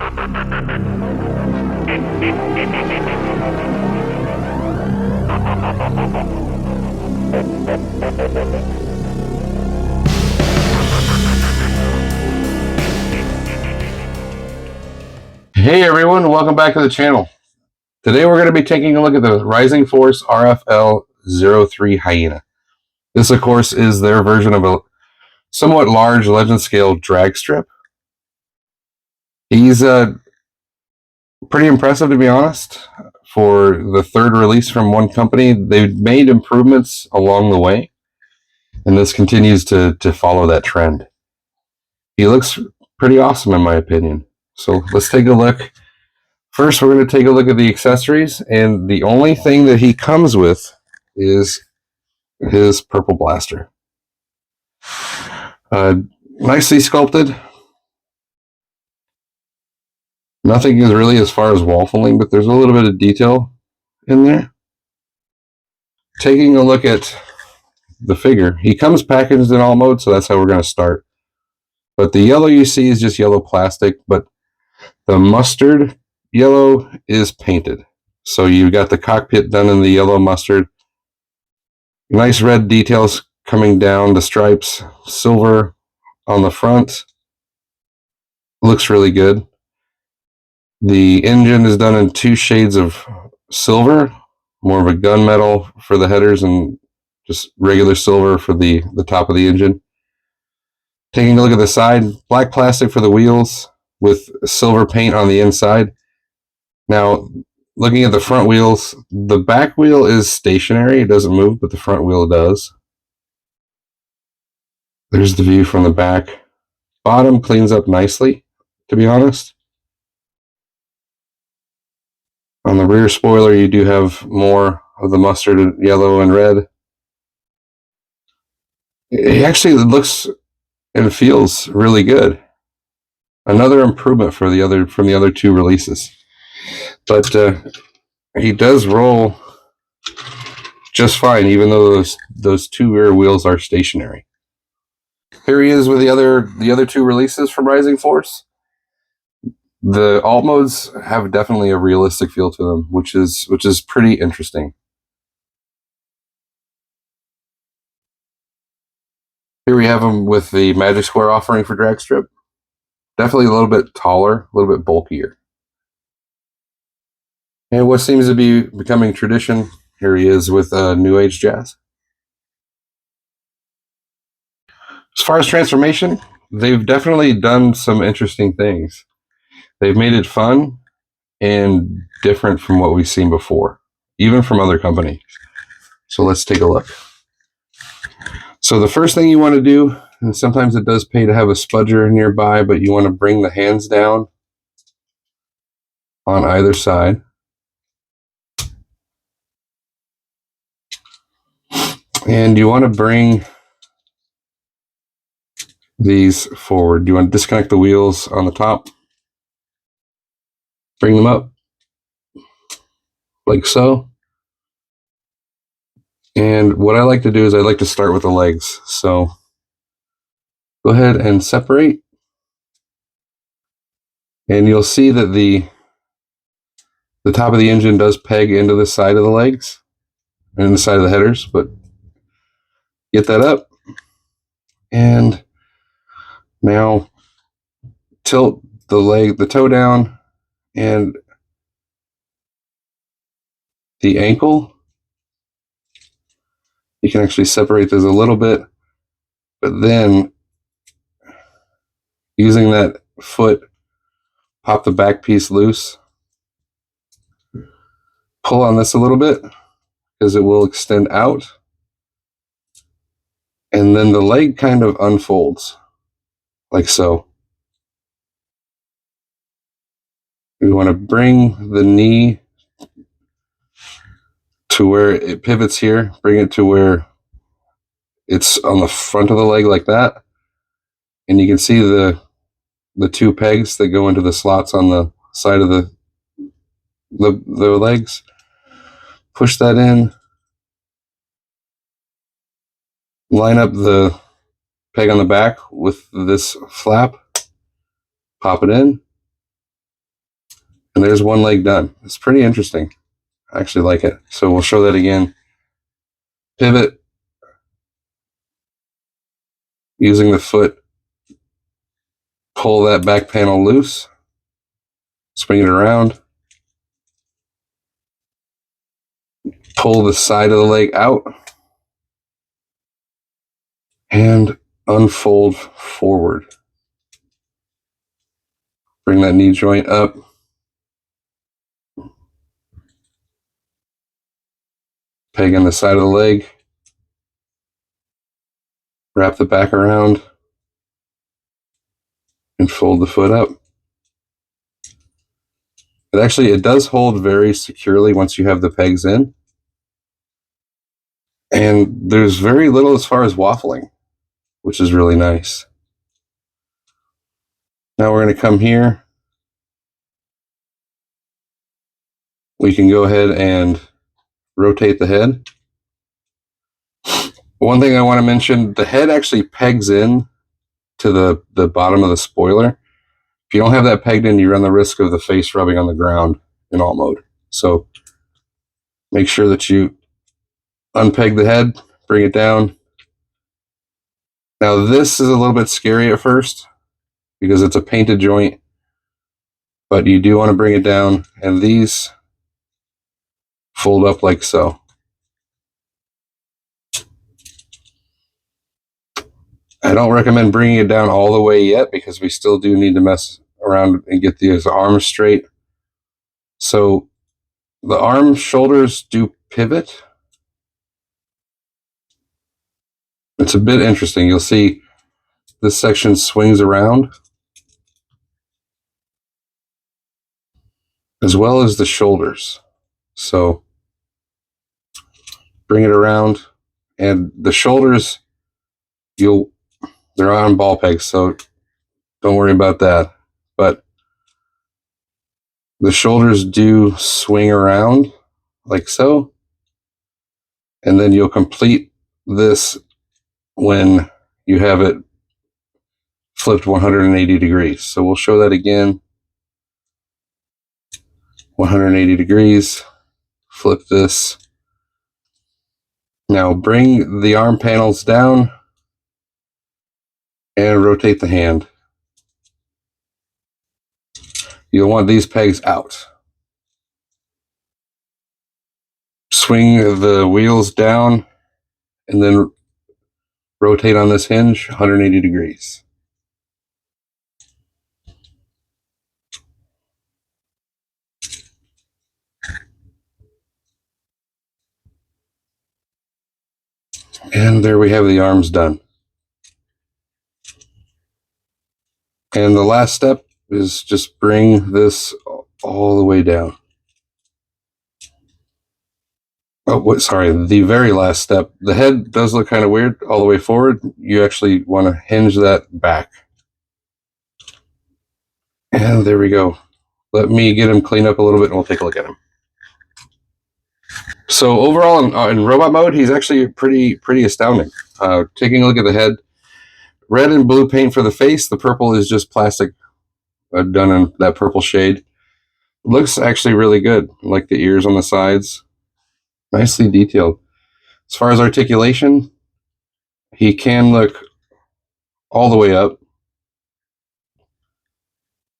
Hey everyone, welcome back to the channel. Today we're going to be taking a look at the Rising Force RF-L03 Hyena. This of course is their version of a somewhat large legend scale Dragstrip. He's pretty impressive, to be honest. For the third release from one company, they've made improvements along the way, and this continues to follow that trend. He looks pretty awesome in my opinion. So let's take a look. First, we're going to take a look at the accessories, and the only thing that he comes with is his purple blaster. Nicely sculpted. Nothing is really as far as waffling, but there's a little bit of detail in there. Taking a look at the figure, he comes packaged in all modes, so that's how we're going to start. But the yellow you see is just yellow plastic, but the mustard yellow is painted. So you've got the cockpit done in the yellow mustard. Nice red details coming down the stripes. Silver on the front. Looks really good. The engine is done in two shades of silver. More of a gunmetal for the headers and just regular silver for the top of the engine. Taking a look at the side. Black plastic for the wheels with silver paint on the inside. Now, looking at the front wheels, the back wheel is stationary. It doesn't move, but the front wheel does. There's the view from the back. Bottom cleans up nicely, to be honest. On the rear spoiler, you do have more of the mustard, yellow, and red. It actually looks and feels really good. Another improvement from the other two releases. But he does roll just fine, even though those two rear wheels are stationary. Here he is with the other two releases from Rising Force. The alt modes have definitely a realistic feel to them, which is pretty interesting. Here we have him with the Magic Square offering for Dragstrip. Definitely a little bit taller, a little bit bulkier. And what seems to be becoming tradition, here he is with New Age Jazz. As far as transformation, they've definitely done some interesting things. They've made it fun and different from what we've seen before, even from other companies. So let's take a look. So the first thing you want to do, and sometimes it does pay to have a spudger nearby, but you want to bring the hands down on either side. And you want to bring these forward. You want to disconnect the wheels on the top. Bring them up like so. And what I like to do is I like to start with the legs. So go ahead and separate. And you'll see that the top of the engine does peg into the side of the legs and the side of the headers, but get that up. And now tilt the toe down and the ankle. You can actually separate this a little bit, but then using that foot, pop the back piece loose, pull on this a little bit because it will extend out, and then the leg kind of unfolds like so. We want to bring the knee to where it pivots here, bring it to where it's on the front of the leg like that, and you can see the two pegs that go into the slots on the side of the legs. Push that in, line up the peg on the back with this flap, pop it in, And there's one leg done. It's pretty interesting. I actually like it. So we'll show that again. Pivot using the foot. Pull that back panel loose. Swing it around. Pull the side of the leg out. And unfold forward. Bring that knee joint up. Peg on the side of the leg. Wrap the back around. And fold the foot up. It does hold very securely once you have the pegs in. And there's very little as far as waffling, which is really nice. Now we're going to come here. We can go ahead and rotate the head. One thing I want to mention, the head actually pegs in to the bottom of the spoiler. If you don't have that pegged in, you run the risk of the face rubbing on the ground in alt mode. So make sure that you unpeg the head, bring it down. Now this is a little bit scary at first because it's a painted joint, but you do want to bring it down, and these fold up like so. I don't recommend bringing it down all the way yet because we still do need to mess around and get these arms straight. So the arm shoulders do pivot. It's a bit interesting. You'll see this section swings around, as well as the shoulders. So bring it around, and the shoulders, they're on ball pegs, so don't worry about that. But the shoulders do swing around like so, and then you'll complete this when you have it flipped 180 degrees. So we'll show that again. 180 degrees, flip this. Now bring the arm panels down and rotate the hand. You'll want these pegs out. Swing the wheels down and then rotate on this hinge 180 degrees. And there we have the arms done. And the last step is just bring this all the way down. Oh, sorry, the very last step. The head does look kind of weird all the way forward. You actually want to hinge that back. And there we go. Let me get him cleaned up a little bit and we'll take a look at him. So overall in robot mode, he's actually pretty astounding. Taking a look at the head, red and blue paint for the face. The purple is just plastic done in that purple shade. Looks actually really good. I like the ears on the sides. Nicely detailed. As far as articulation, he can look all the way up.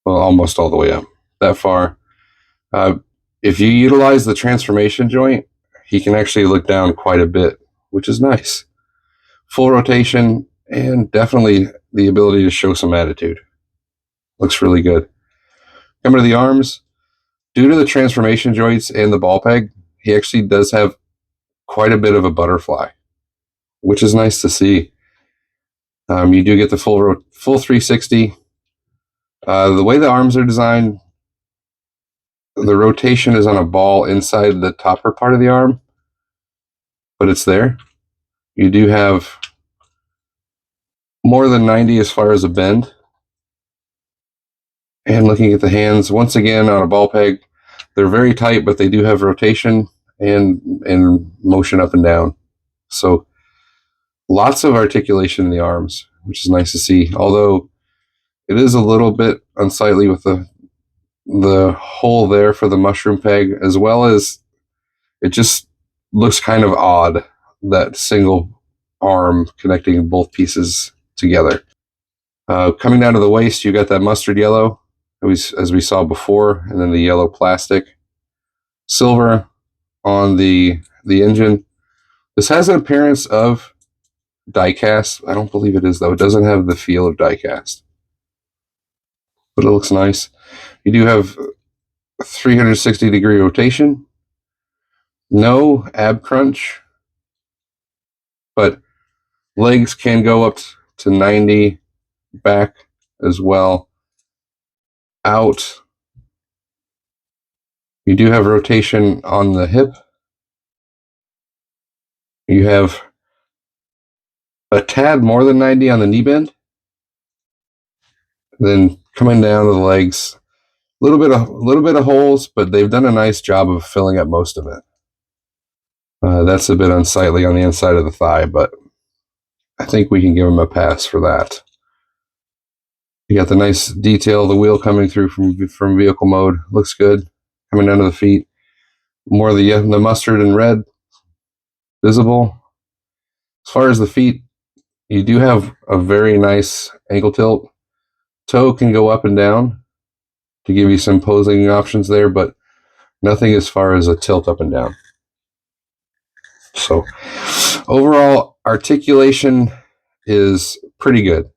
Well, almost all the way up. That far. If you utilize the transformation joint, he can actually look down quite a bit, which is nice. Full rotation and definitely the ability to show some attitude. Looks really good. Coming to the arms, due to the transformation joints and the ball peg, he actually does have quite a bit of a butterfly, which is nice to see. You do get the full 360. The way the arms are designed, the rotation is on a ball inside the topper part of the arm, but it's there. You do have more than 90 as far as a bend. And looking at the hands, once again on a ball peg, they're very tight, but they do have rotation and motion up and down. So lots of articulation in the arms, which is nice to see. Although it is a little bit unsightly with the the hole there for the mushroom peg, as well as it just looks kind of odd, that single arm connecting both pieces together. Coming down to the waist, you got that mustard yellow, as we saw before, and then the yellow plastic. Silver on the engine. This has an appearance of die-cast. I don't believe it is, though. It doesn't have the feel of die-cast, but it looks nice. You do have 360-degree rotation. No ab crunch, but legs can go up to 90, back as well. Out. You do have rotation on the hip. You have a tad more than 90 on the knee bend. Then coming down to the legs, a little bit of holes, but they've done a nice job of filling up most of it. That's a bit unsightly on the inside of the thigh, but I think we can give them a pass for that. You got the nice detail, the wheel coming through from vehicle mode. Looks good. Coming down to the feet. More of the mustard and red visible. As far as the feet, you do have a very nice ankle tilt. Toe can go up and down to give you some posing options there, but nothing as far as a tilt up and down. So overall, articulation is pretty good.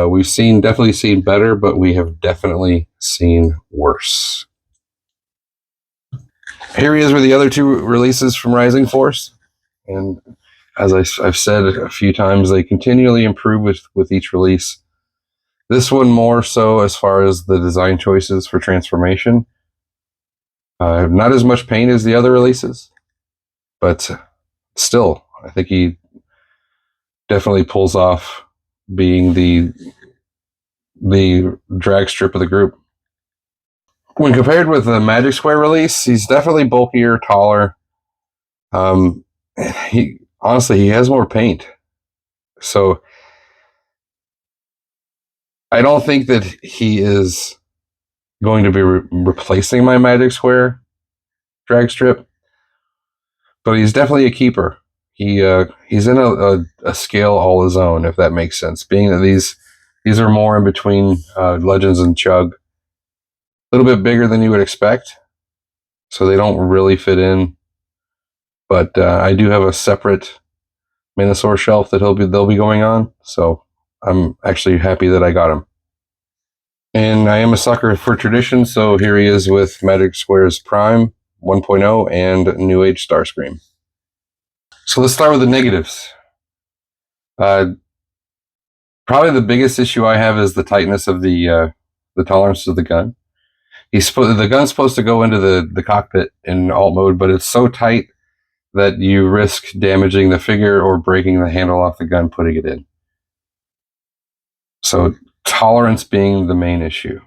We've definitely seen better, but we have definitely seen worse. Here he is with the other two releases from Rising Force. And as I've said a few times, they continually improve with each release. This one more so as far as the design choices for transformation. Not as much paint as the other releases, but still, I think he definitely pulls off being the drag strip of the group. When compared with the Magic Square release, he's definitely bulkier, taller. He has more paint. So I don't think that he is going to be replacing my Magic Square drag strip, but he's definitely a keeper. He's in a scale all his own, if that makes sense. Being that these are more in between Legends and Chug, a little bit bigger than you would expect, so they don't really fit in. But I do have a separate Minosaur shelf that they'll be going on, so I'm actually happy that I got him. And I am a sucker for tradition, so here he is with Magic Square's Prime 1.0 and New Age Starscream. So let's start with the negatives. Probably the biggest issue I have is the tightness of the tolerance of the gun. The gun's supposed to go into the cockpit in alt mode, but it's so tight that you risk damaging the figure or breaking the handle off the gun putting it in. So tolerance being the main issue.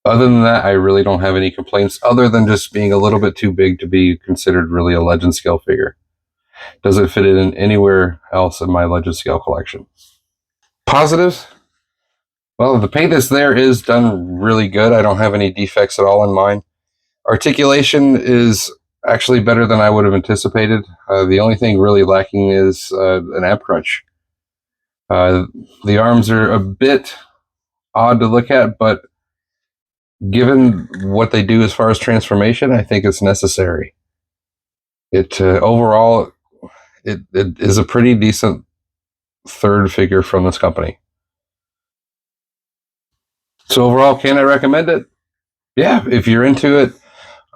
Other than that, I really don't have any complaints, other than just being a little bit too big to be considered really a Legend scale figure. Doesn't fit in anywhere else in my Legend scale collection. Positives? Well, the paint that's there is done really good. I don't have any defects at all in mine. Articulation is actually better than I would have anticipated. The only thing really lacking is an ab crunch. The arms are a bit odd to look at, but given what they do as far as transformation, I think it's necessary. Overall, it is a pretty decent third figure from this company. So overall, can I recommend it? Yeah, if you're into it,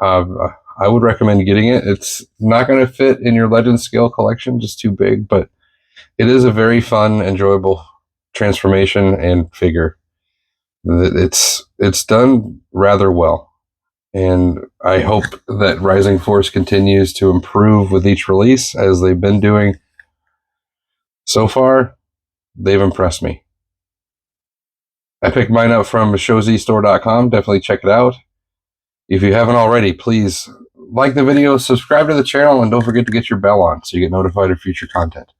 I would recommend getting it. It's not going to fit in your Legend scale collection, just too big, but it is a very fun, enjoyable transformation and figure. It's done rather well, and I hope that Rising Force continues to improve with each release, as they've been doing. So far, they've impressed me. I picked mine up from showzstore.com. Definitely check it out. If you haven't already, please like the video, subscribe to the channel, and don't forget to get your bell on so you get notified of future content.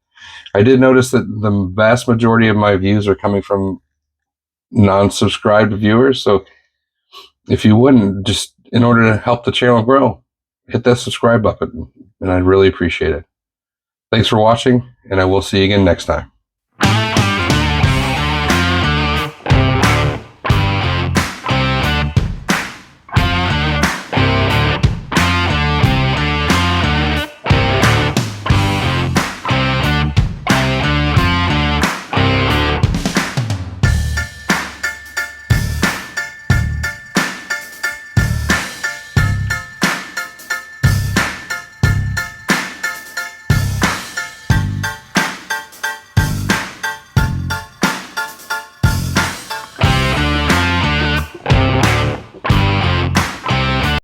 I did notice that the vast majority of my views are coming from non-subscribed viewers, so if you wouldn't, just in order to help the channel grow, hit that subscribe button, and I'd really appreciate it. Thanks for watching, and I will see you again next time.